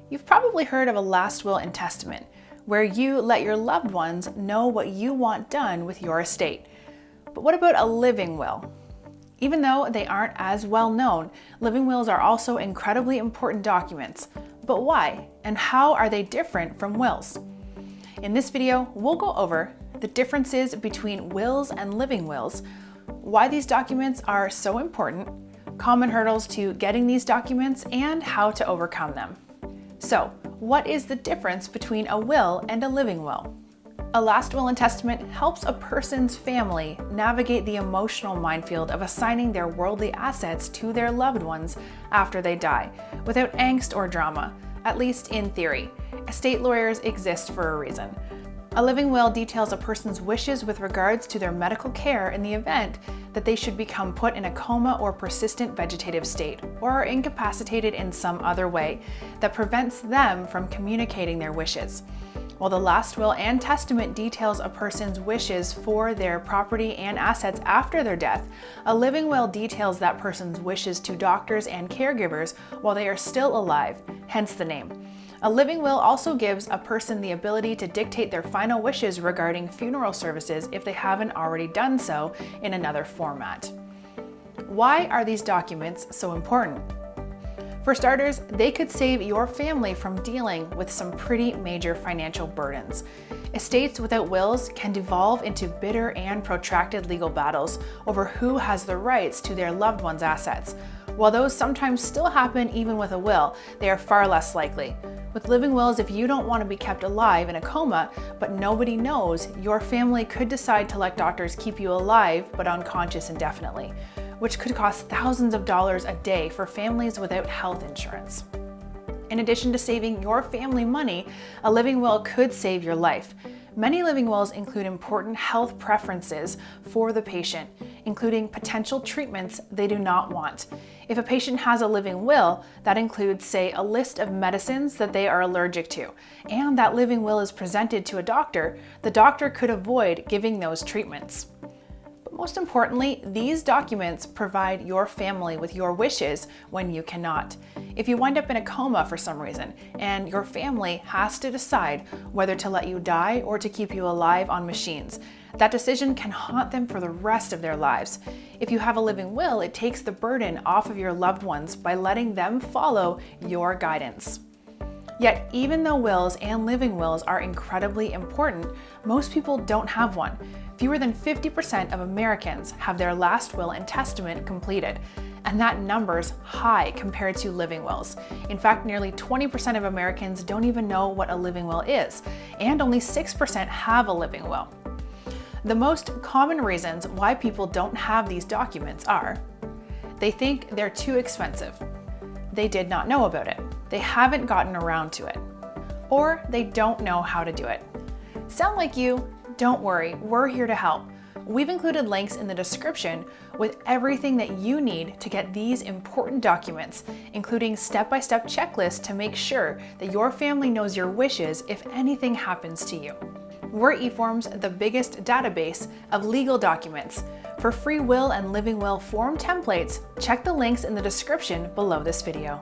You've probably heard of a last will and testament, where you let your loved ones know what you want done with your estate. But what about a living will? Even though they aren't as well known, living wills are also incredibly important documents. But why? And how are they different from wills? In this video, we'll go over the differences between wills and living wills, why these documents are so important, common hurdles to getting these documents, and how to overcome them. So, what is the difference between a will and a living will? A last will and testament helps a person's family navigate the emotional minefield of assigning their worldly assets to their loved ones after they die, without angst or drama, at least in theory. Estate lawyers exist for a reason. A living will details a person's wishes with regards to their medical care in the event that they should become put in a coma or persistent vegetative state, or are incapacitated in some other way that prevents them from communicating their wishes. While the last will and testament details a person's wishes for their property and assets after their death, a living will details that person's wishes to doctors and caregivers while they are still alive, hence the name. A living will also gives a person the ability to dictate their final wishes regarding funeral services if they haven't already done so in another format. Why are these documents so important? For starters, they could save your family from dealing with some pretty major financial burdens. Estates without wills can devolve into bitter and protracted legal battles over who has the rights to their loved one's assets. While those sometimes still happen even with a will, they are far less likely. With living wills, if you don't want to be kept alive in a coma, but nobody knows, your family could decide to let doctors keep you alive but unconscious indefinitely, which could cost thousands of dollars a day for families without health insurance. In addition to saving your family money, a living will could save your life. Many living wills include important health preferences for the patient, including potential treatments they do not want. If a patient has a living will, that includes, say, a list of medicines that they are allergic to, and that living will is presented to a doctor, the doctor could avoid giving those treatments. But most importantly, these documents provide your family with your wishes when you cannot. If you wind up in a coma for some reason, and your family has to decide whether to let you die or to keep you alive on machines, that decision can haunt them for the rest of their lives. If you have a living will, it takes the burden off of your loved ones by letting them follow your guidance. Yet, even though wills and living wills are incredibly important, most people don't have one. Fewer than 50% of Americans have their last will and testament completed, and that number's high compared to living wills. In fact, nearly 20% of Americans don't even know what a living will is, and only 6% have a living will. The most common reasons why people don't have these documents are: they think they're too expensive, they did not know about it, they haven't gotten around to it, or they don't know how to do it. Sound like you? Don't worry, we're here to help. We've included links in the description with everything that you need to get these important documents, including step-by-step checklists to make sure that your family knows your wishes if anything happens to you. We're eForms, the biggest database of legal documents. For free will and living will form templates, check the links in the description below this video.